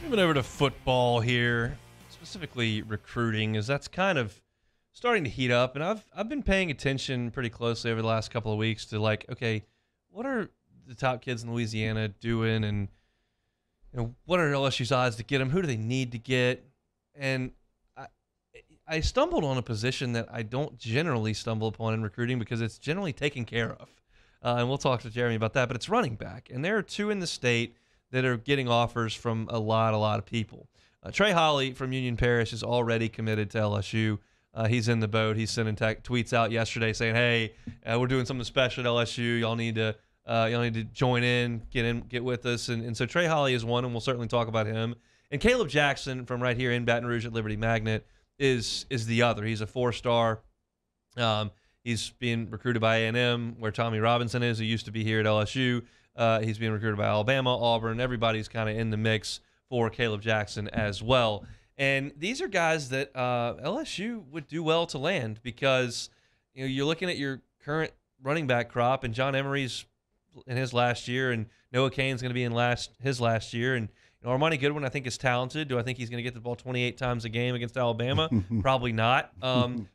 Moving over to football here, specifically recruiting, as that's kind of starting to heat up, and I've been paying attention pretty closely over the last couple of weeks to okay, what are the top kids in Louisiana doing, and what are LSU's odds to get them? Who do they need to get? And I stumbled on a position that I don't generally stumble upon in recruiting because it's generally taken care of, and we'll talk to Jeremy about that. But it's running back, and there are two in the state that are getting offers from a lot of people. Trey Holly from Union Parish is already committed to LSU. He's in the boat. He's sending tweets out yesterday saying, "Hey, we're doing something special at LSU. Y'all need to join in, get with us." And so Trey Holly is one, and we'll certainly talk about him. And Caleb Jackson from right here in Baton Rouge at Liberty Magnet is the other. He's a 4-star. He's being recruited by A&M, where Tommy Robinson is, who used to be here at LSU. He's being recruited by Alabama, Auburn. Everybody's kind of in the mix for Caleb Jackson as well. And these are guys that LSU would do well to land because you're looking at your current running back crop, and John Emery's in his last year, and Noah Cain's going to be in his last year. And Armani Goodwin, I think, is talented. Do I think he's going to get the ball 28 times a game against Alabama? Probably not.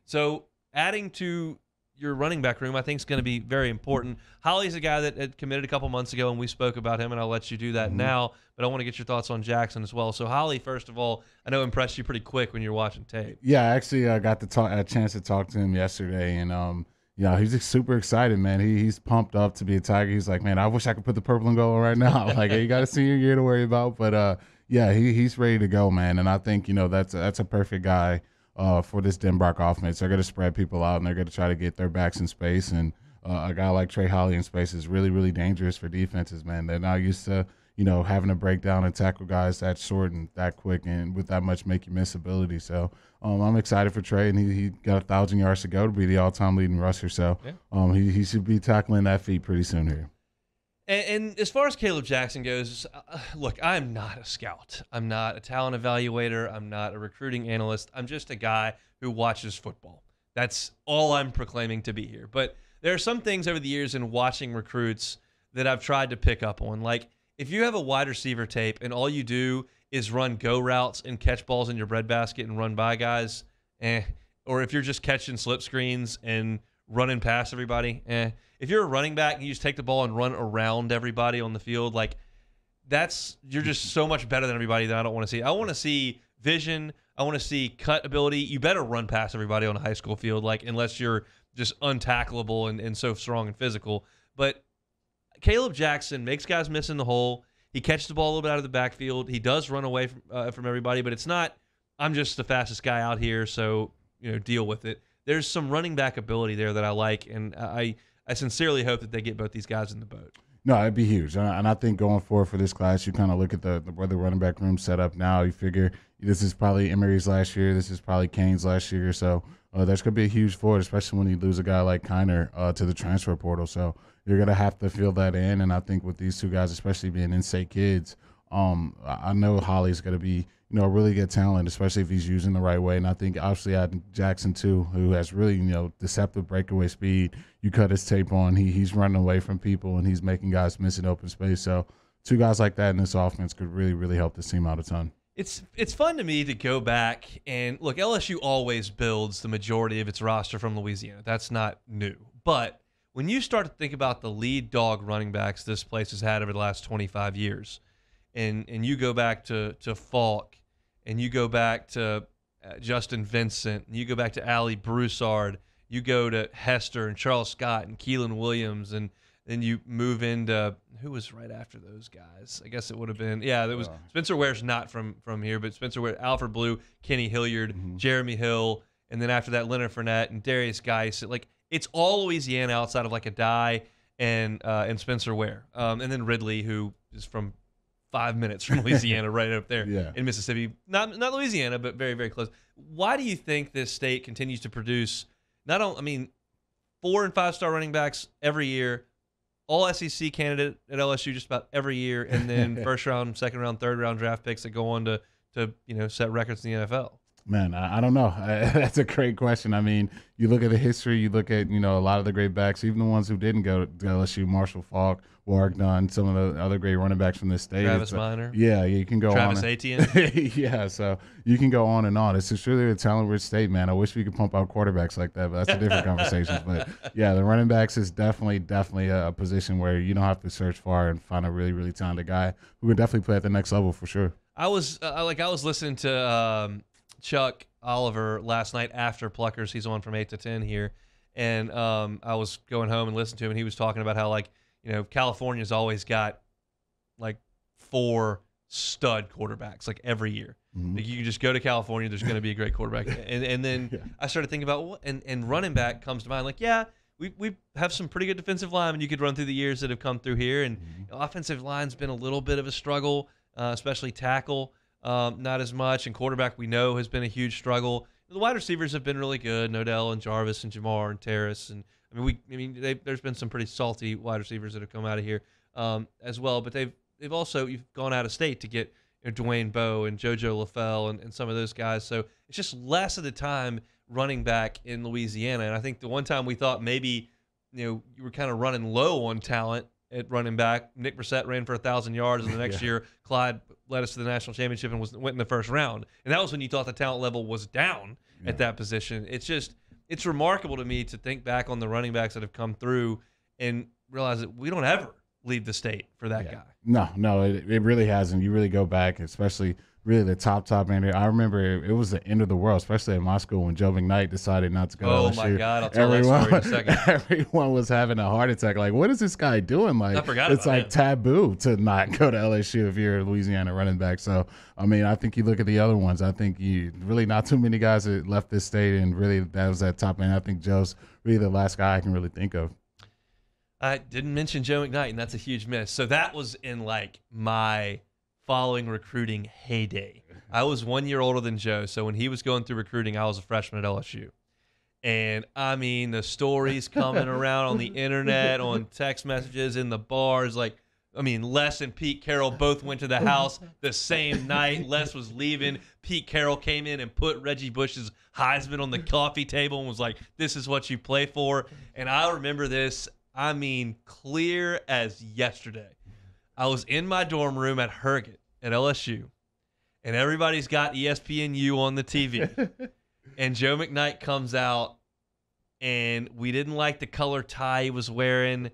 So adding to your running back room, I think, is going to be very important. Holly's a guy that had committed a couple months ago, and we spoke about him, and I'll let you do that now. But I want to get your thoughts on Jackson as well. So Holly, first of all, I know impressed you pretty quick when you're watching tape. Yeah, I actually got a chance to talk to him yesterday, and he's just super excited, man. He's pumped up to be a Tiger. He's like, man, I wish I could put the purple and gold right now. Like, hey, you got a senior year to worry about, but he's ready to go, man. And I think that's a perfect guy for this Denbrock offense. They're going to spread people out, and they're going to try to get their backs in space. And a guy like Trey Holly in space is really, really dangerous for defenses, man. They're not used to, having to break down and tackle guys that short and that quick and with that much make you miss ability. So I'm excited for Trey, and he got 1,000 yards to go to be the all-time leading rusher. So he should be tackling that feat pretty soon here. And as far as Caleb Jackson goes, look, I'm not a scout. I'm not a talent evaluator. I'm not a recruiting analyst. I'm just a guy who watches football. That's all I'm proclaiming to be here. But there are some things over the years in watching recruits that I've tried to pick up on. Like, if you have a wide receiver tape and all you do is run go routes and catch balls in your breadbasket and run by guys, or if you're just catching slip screens and running past everybody, If you're a running back and you just take the ball and run around everybody on the field, you're just so much better than everybody that I don't want to see. I want to see vision. I want to see cut ability. You better run past everybody on a high school field, unless you're just untackleable and so strong and physical. But Caleb Jackson makes guys miss in the hole. He catches the ball a little bit out of the backfield. He does run away from everybody, but it's not, I'm just the fastest guy out here, so deal with it. There's some running back ability there that I like, and I sincerely hope that they get both these guys in the boat. No, it'd be huge. And I think going forward for this class, you kind of look at where the running back room set up now. You figure this is probably Emery's last year. This is probably Cain's last year. So that's going to be a huge forward, especially when you lose a guy like Kiner to the transfer portal. So you're going to have to fill that in. And I think with these two guys, especially being in-state kids, I know Holly's going to be a really good talent, especially if he's using the right way. And I think obviously adding Jackson too, who has really deceptive breakaway speed. You cut his tape on, he's running away from people and he's making guys miss in open space. So two guys like that in this offense could really, really help this team out a ton. It's fun to me to go back and look. LSU always builds the majority of its roster from Louisiana. That's not new, but when you start to think about the lead dog running backs this place has had over the last 25 years, and you go back to Falk, and you go back to Justin Vincent, and you go back to Ali Broussard, you go to Hester and Charles Scott and Keelan Williams, and then you move into who was right after those guys. I guess it would have been there was Spencer Ware's not from here, but Spencer Ware, Alfred Blue, Kenny Hilliard, Jeremy Hill, and then after that Leonard Fournette and Darius Geis. It's all Louisiana outside of a Dye and Spencer Ware, and then Ridley, who is from 5 minutes from Louisiana, right up there in Mississippi. Not Louisiana, but very, very close. Why do you think this state continues to produce 4- and 5-star running backs every year, all SEC candidate at LSU just about every year, and then first round, second round, third round draft picks that go on to set records in the NFL? Man, I don't know. That's a great question. I mean, you look at the history, you look at, a lot of the great backs, even the ones who didn't go to LSU, Marshall Faulk, Warwick Dunn, some of the other great running backs from this state. Travis Minor. Yeah, you can go Travis on. Etienne. Yeah, so you can go on and on. It's just really a talent-rich state, man. I wish we could pump out quarterbacks like that, but that's a different conversation. But, yeah, the running backs is definitely a position where you don't have to search far and find a really, really talented guy who can definitely play at the next level for sure. I was listening to Chuck Oliver last night after Pluckers. He's on from 8 to 10 here, and I was going home and listening to him, and he was talking about how California's always got 4 stud quarterbacks every year. Mm-hmm. You can just go to California, there's going to be a great quarterback, and then Yeah. I started thinking about and running back comes to mind. We have some pretty good defensive linemen you could run through the years that have come through here, and offensive line's been a little bit of a struggle, especially tackle. Not as much, and quarterback we know has been a huge struggle. The wide receivers have been really good, Nodell and Jarvis and Jamar and Terrace, and there's been some pretty salty wide receivers that have come out of here as well. But they've also you've gone out of state to get Dwayne Bowe and JoJo LaFell and some of those guys. So it's just less of the time running back in Louisiana. And I think the one time we thought maybe you were kind of running low on talent at running back, Nick Brissett ran for 1,000 yards, and the next year Clyde led us to the national championship and went in the first round. And that was when you thought the talent level was down at that position. It's remarkable to me to think back on the running backs that have come through and realize that we don't ever leave the state for that guy. No, it really hasn't. You really go back, especially really the top end. I remember it was the end of the world, especially at my school when Joe McKnight decided not to go to LSU. Oh, my God. I'll tell that story in a second. Everyone was having a heart attack. What is this guy doing? I forgot it's about him. Taboo to not go to LSU if you're a Louisiana running back. So, I think you look at the other ones. I think you really not too many guys that left this state, and really that was that top end. I think Joe's really the last guy I can really think of. I didn't mention Joe McKnight, and that's a huge miss. So that was in my following recruiting heyday. I was 1 year older than Joe, so when he was going through recruiting, I was a freshman at LSU. And the stories coming around on the internet, on text messages, in the bars, Les and Pete Carroll both went to the house the same night. Les was leaving. Pete Carroll came in and put Reggie Bush's Heisman on the coffee table and was like, "This is what you play for." And I remember this, clear as yesterday. I was in my dorm room at Herget at LSU, and everybody's got ESPNU on the TV. And Joe McKnight comes out, and we didn't like the color tie he was wearing,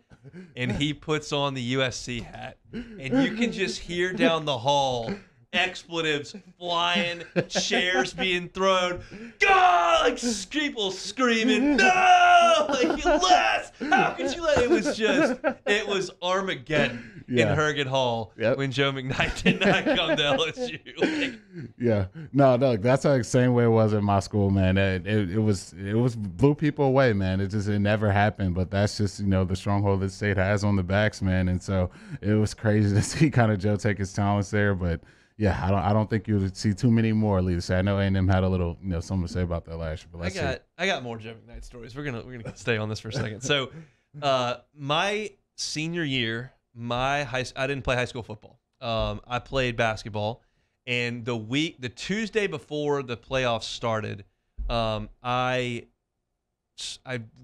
and he puts on the USC hat. And you can just hear down the hall expletives flying, chairs being thrown, God, people screaming, no, Les, how could you let it was Armageddon in Herget Hall when Joe McKnight did not come to LSU. No, that's the same way it was at my school, man. It was blew people away, man. It never happened, but that's just the stronghold that the state has on the backs, man. And so it was crazy to see kind of Joe take his talents there, but yeah, I don't think you would see too many more leaders. I know A&M had a little, something to say about that last year. But I got more Joe McKnight stories. We're gonna stay on this for a second. So, my senior year, I didn't play high school football. I played basketball, and the Tuesday before the playoffs started, I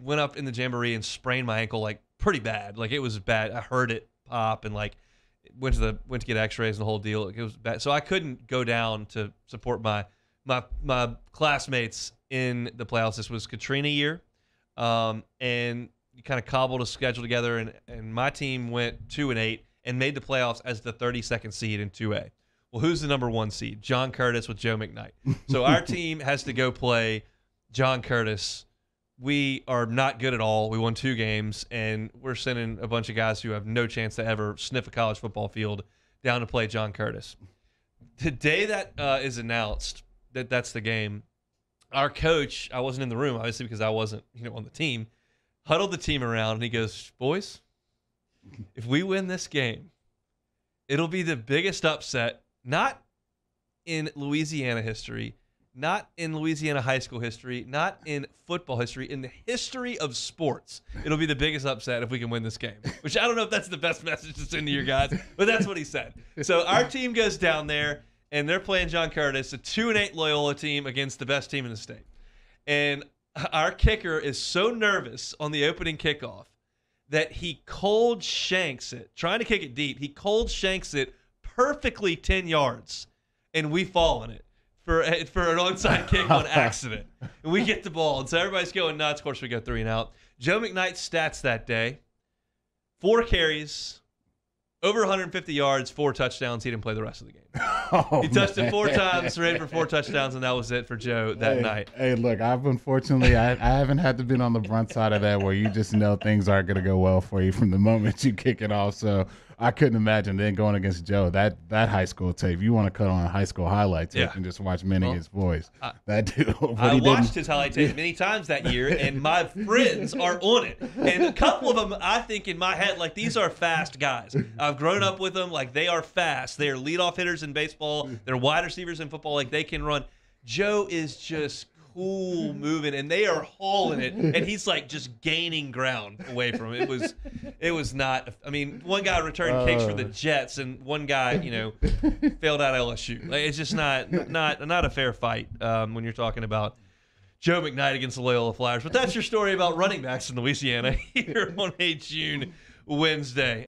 went up in the jamboree and sprained my ankle pretty bad. It was bad. I heard it pop and went to get x-rays and the whole deal. It was bad. So I couldn't go down to support my classmates in the playoffs. This was Katrina year. And you kind of cobbled a schedule together, and my team went 2-8 and made the playoffs as the 32nd seed in 2A. Well, who's the number 1 seed? John Curtis with Joe McKnight. So our team has to go play John Curtis. We are not good at all. We won 2 games, and we're sending a bunch of guys who have no chance to ever sniff a college football field down to play John Curtis. Today that is announced that's the game, our coach, I wasn't in the room, obviously, because I wasn't on the team, huddled the team around, and he goes, "Boys, if we win this game, it'll be the biggest upset, not in Louisiana history, not in Louisiana high school history, not in football history, in the history of sports. It'll be the biggest upset if we can win this game." Which I don't know if that's the best message to send to your guys, but that's what he said. So our team goes down there, and they're playing John Curtis, a 2-8 Loyola team against the best team in the state. And our kicker is so nervous on the opening kickoff that he cold shanks it, trying to kick it deep. He cold shanks it perfectly 10 yards, and we fall in it for an onside kick on accident. And we get the ball, and so everybody's going nuts. Of course, we go 3 and out. Joe McKnight's stats that day, 4 carries, over 150 yards, 4 touchdowns. He didn't play the rest of the game. He touched it 4 times, ran for 4 touchdowns, and that was it for Joe that night. Hey, look, unfortunately, I haven't had to be on the brunt side of that where you just know things aren't going to go well for you from the moment you kick it off. So I couldn't imagine then going against Joe. That high school tape, you want to cut on a high school highlight tape and just watch Minigan's voice. That dude. I watched his highlight tape many times that year, and my friends are on it. And a couple of them, I think in my head, like, these are fast guys. I've grown up with them. Like, they are fast. They are leadoff hitters in baseball. They're wide receivers in football. Like, they can run. Joe is just cool moving, and they are hauling it, and he's like just gaining ground away from him. It was not. I mean, one guy returned kicks for the Jets, and one guy, failed out LSU. Like, it's just not a fair fight when you're talking about Joe McKnight against the Loyola Flyers. But that's your story about running backs in Louisiana here on a June Wednesday.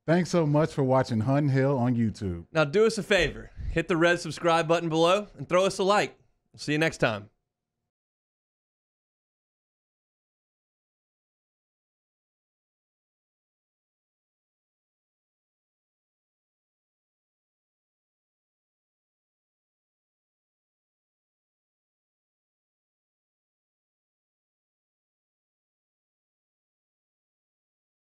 Thanks so much for watching Hunt Hill on YouTube. Now do us a favor, hit the red subscribe button below and throw us a like. See you next time.